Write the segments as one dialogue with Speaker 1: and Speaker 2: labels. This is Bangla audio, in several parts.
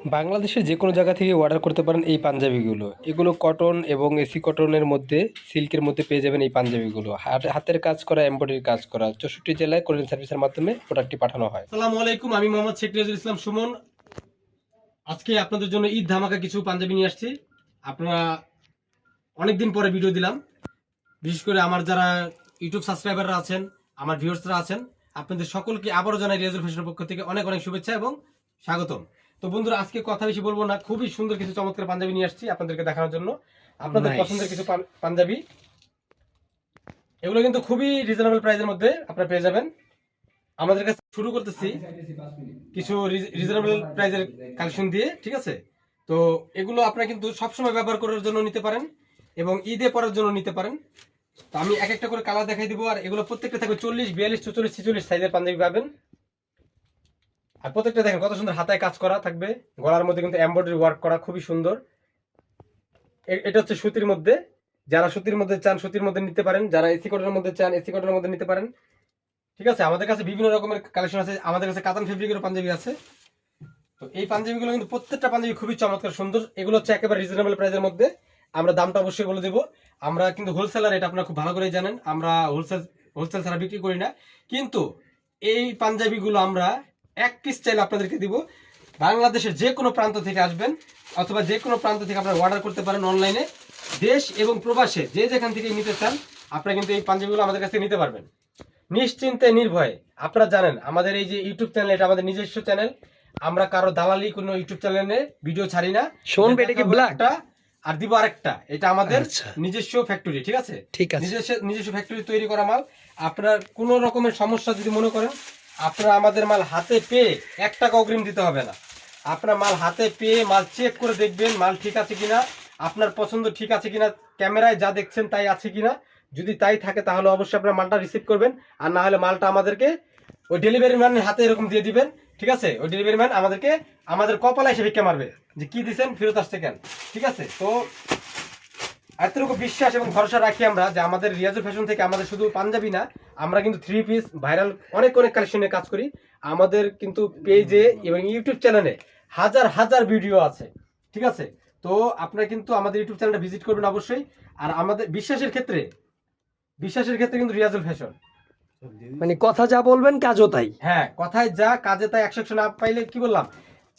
Speaker 1: বাংলাদেশের যে কোনো জায়গা থেকে অর্ডার করতে পারেন এই পাঞ্জাবিগুলো। এগুলো কটন এবং এসি কটনের মধ্যে, সিল্কের মধ্যে পেয়ে যাবেন এই পাঞ্জাবিগুলো। হাতের কাজ করা, এমব্রয়ডারি কাজ করা, 64 জেলায় কোরিয়ান সার্ভিসের মাধ্যমে প্রোডাক্টটি পাঠানো হয়।
Speaker 2: আসসালামু আলাইকুম, আমি মোহাম্মদ শেখ রিয়াজুল ইসলাম সুমন। আজকে আপনাদের জন্য ঈদ ধামাকা কিছু পাঞ্জাবি নিয়ে আসছি। আপনারা অনেকদিন পরে ভিডিও দিলাম, বিশেষ করে আমার যারা ইউটিউব সাবস্ক্রাইবাররা আছেন, আমার ভিউয়ার্সরা আছেন, আপনাদের সকলকে আবারও জানাই রিয়াজুল ফ্যাশনের পক্ষ থেকে অনেক অনেক শুভেচ্ছা এবং স্বাগতম। তো বন্ধুরা, আজকে কথা বেশি বলবো না, খুবই সুন্দর কিছু চমৎকার পাঞ্জাবি নিয়ে আসছি আপনাদেরকে দেখানোর জন্য। আপনাদের পছন্দের কিছু পাঞ্জাবি, এগুলো কিন্তু খুবই রিজনেবল প্রাইসের মধ্যে আপনারা পেয়ে যাবেন। আমাদের কাছে শুরু করতেছি কিছু রিজনেবল প্রাইসের কালেকশন দিয়ে, ঠিক আছে? তো এগুলো আপনারা কিন্তু সবসময় ব্যবহার করার জন্য নিতে পারেন এবং ঈদে পরার জন্য নিতে পারেন। তো আমি এক একটা করে কালার দেখাই দিব, আর এগুলো প্রত্যেকটা থাকবে 40, 42, 44, 46 সাইজের পাঞ্জাবি পাবেন। আর প্রত্যেকটা দেখেন কত সুন্দর হাতায় কাজ করা থাকবে, গলার মধ্যে কিন্তু এমব্রয়ডারি ওয়ার্ক করা, খুবই সুন্দর। এটা হচ্ছে সুতির মধ্যে, যারা সুতির মধ্যে চান সুতির মধ্যে নিতে পারেন, যারা এসি কটনের মধ্যে চান এসি কটনের মধ্যে নিতে পারেন, ঠিক আছে? আমাদের কাছে বিভিন্ন রকমের কালেকশন আছে, আমাদের কাছে কাতান ফেব্রিকের পাঞ্জাবি আছে। তো এই পাঞ্জাবিগুলো কিন্তু প্রত্যেকটা পাঞ্জাবি খুবই চমৎকার সুন্দর। এগুলো হচ্ছে একেবারে রিজনেবল প্রাইসের মধ্যে। আমরা দামটা অবশ্যই বলে দেবো। আমরা কিন্তু হোলসেলার, এটা আপনারা খুব ভালো করেই জানেন, আমরা হোলসেল ছাড়া বিক্রি করি না। কিন্তু এই পাঞ্জাবিগুলো আমরা এক পিস চাইলে আপনাদেরকে দিব। বাংলাদেশের যে কোনো প্রান্ত থেকে আসবেন অথবা যে কোনো প্রান্ত থেকে আপনারা অর্ডার করতে পারেন অনলাইনে। দেশ এবং প্রবাসে যে যেখান থেকে নিতে চান আপনারা কিন্তু এই পাঞ্জাবিগুলো আমাদের কাছ থেকে নিতে পারবেন নিশ্চিন্তে, নির্ভয়ে। আপনারা জানেন আমাদের এই যে ইউটিউব চ্যানেল, এটা আমাদের নিজস্ব চ্যানেল। আমরা কারো দালালি কোনো ইউটিউব চ্যানেলে ভিডিও ছাড়ি না। আর দিব আরেকটা, এটা আমাদের নিজস্ব ফ্যাক্টরি, ঠিক আছে? নিজস্ব ফ্যাক্টরি তৈরি করা মাল। আপনার কোনো রকমের সমস্যা যদি মনে করেন, আপনারা আমাদের মাল হাতে পেয়ে 1 টাকা অগ্রিম দিতে হবে না। আপনার মাল হাতে পেয়ে মাল চেক করে দেখবেন মাল ঠিক আছে কিনা, আপনার পছন্দ ঠিক আছে কিনা, ক্যামেরায় যা দেখছেন তাই আছে কিনা। যদি তাই থাকে তাহলে অবশ্যই আপনার মালটা রিসিভ করবেন, আর না হলে মালটা আমাদেরকে ওই ডেলিভারি ম্যানের হাতে এরকম দিয়ে দিবেন, ঠিক আছে? ওই ডেলিভারি ম্যান আমাদেরকে আমাদের কপালে এসে ভিক্ষা মারবে যে কি দিচ্ছেন, ফেরত আসছে কেন, ঠিক আছে? তো এতটুকু বিশ্বাস এবং ভরসা রাখি আমরা যে আমাদের রিয়াজুল ফ্যাশন থেকে আমাদের শুধু পাঞ্জাবি না, আমরা কিন্তু 3 পিস ভাইরাল অনেক অনেক কালেকশনে কাজ করি। আমাদের কিন্তু পেজে এবং ইউটিউব চ্যানেলে হাজার হাজার ভিডিও আছে, ঠিক আছে? তো আপনারা কিন্তু আমাদের ইউটিউব চ্যানেলটা ভিজিট করবেন অবশ্যই। আর আমাদের বিশ্বাসের ক্ষেত্রে কিন্তু রিয়াজুল ফ্যাশন,
Speaker 3: মানে কথা যা বলবেন কাজও তাই।
Speaker 2: হ্যাঁ, কথায় যা কাজে তাই। 100 না পাইলে কি বললাম,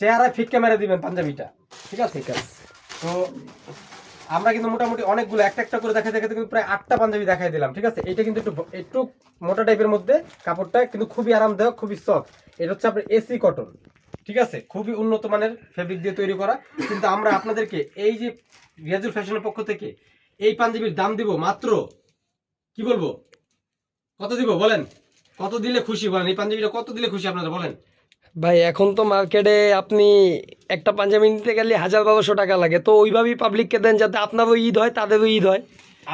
Speaker 2: চেহারায় ফিট ক্যামেরা দিবেন পাঞ্জাবিটা, ঠিক আছে? তো আমরা কিন্তু মোটামুটি অনেকগুলো একটা একটা করে দেখাতে দেখাতে কিন্তু প্রায় 8টা পাঞ্জাবি দেখাই দিলাম, ঠিক আছে? এটা কিন্তু একটু মোটা টাইপের মধ্যে, কাপড়টা কিন্তু খুবই আরামদায়ক, খুবই সফট। এটা হচ্ছে আপনার এসি কটন, ঠিক আছে? খুবই উন্নত মানের ফেব্রিক দিয়ে তৈরি করা। কিন্তু আমরা আপনাদেরকে এই যে রিয়াজুল ফ্যাশনের পক্ষ থেকে এই পাঞ্জাবির দাম দিব মাত্র, কি বলবো, কত দিব বলেন? কত দিলে খুশি বলেন? এই পাঞ্জাবিটা কত দিলে খুশি আপনারা বলেন?
Speaker 3: ভাই এখন তো মার্কেটে আপনি একটা পাঞ্জাবি নিতে গেলে 1000-1200 টাকা লাগে, তো ওইভাবেই পাবলিককে দেন যাতে আপনারও ঈদ হয় তাদেরও ঈদ হয়।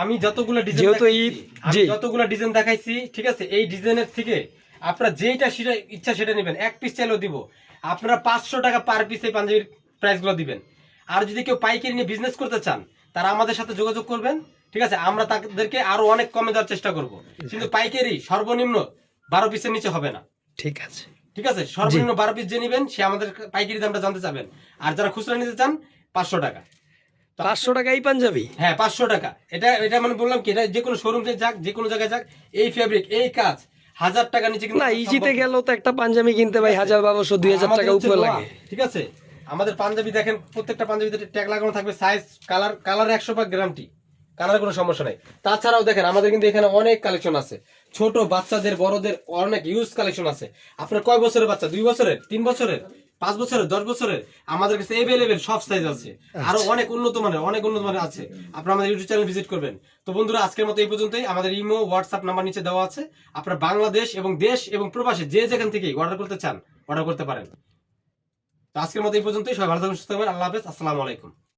Speaker 2: আমি যতগুলো ডিজাইন,
Speaker 3: যেহেতু ঈদ,
Speaker 2: যতগুলো ডিজাইন দেখাইছি, ঠিক আছে? এই ডিজাইনের থেকে আপনারা যেটা সেটা ইচ্ছা সেটা নেবেন, এক পিস চাইলেও দিব। আপনারা 500 টাকা পার পিস এই পাঞ্জাবির প্রাইসগুলো দিবেন। আর যদি কেউ পাইকারি নিয়ে বিজনেস করতে চান তারা আমাদের সাথে যোগাযোগ করবেন, ঠিক আছে? আমরা তাদেরকে আরো অনেক কমে দেওয়ার চেষ্টা করব। কিন্তু পাইকারি সর্বনিম্ন 12 পিসের নিচে হবে না,
Speaker 3: ঠিক আছে?
Speaker 2: ঠিক আছে? সর্বনিম্ন 12 পিস যে নেবেন সে আমাদের পাইকারি দামটা জানতে চাবেন। আর যারা খুচরা নিতে চান 500 টাকা।
Speaker 3: 500 টাকা এই পাঞ্জাবি?
Speaker 2: হ্যাঁ, 500 টাকা। এটা মানে বললাম কি, এটা যে কোনো শোরুমে যাক, যে কোনো জায়গায় যাক, এই ফেব্রিক এই কাজ 1000 টাকা নিচে কিন্তু
Speaker 3: না, ইজিতে গেলেও তো একটা পাঞ্জাবি কিনতে ভাই 1000-1200-2000 টাকা উপরে লাগে,
Speaker 2: ঠিক আছে? আমাদের পাঞ্জাবি দেখেন, প্রত্যেকটা পাঞ্জাবিতে ট্যাগ লাগানো থাকবে, সাইজ, কালার 100% গ্যারান্টি, কালার কোনো সমস্যা নাই। তাছাড়াও দেখেন আমাদের কিন্তু এখানে অনেক কালেকশন আছে, ছোট বাচ্চাদের, বড়দের অনেক ইউজ কালেকশন আছে। আপনার কয় বছরের বাচ্চা, 2 বছরের, 3 বছরের, 5 বছরের, 10 বছরের, আমাদের কাছে এভেলেবেল সব সাইজ আছে। আরো অনেক উন্নত মানের আছে। আপনারা আমাদের ইউটিউব চ্যানেল ভিজিট করবেন। তো বন্ধুরা, আজকের মতো এই পর্যন্তই। আমাদের ইমো, হোয়াটসঅ্যাপ নাম্বার নিচে দেওয়া আছে। আপনারা বাংলাদেশ এবং দেশ এবং প্রবাসে যে যেখান থেকে অর্ডার করতে চান অর্ডার করতে পারেন। তো আজকের মতো এই পর্যন্তই। সবাই ভালো থাকবেন, সুস্থ থাকবেন। আল্লাহ হাফেজ, আসসালামু আলাইকুম।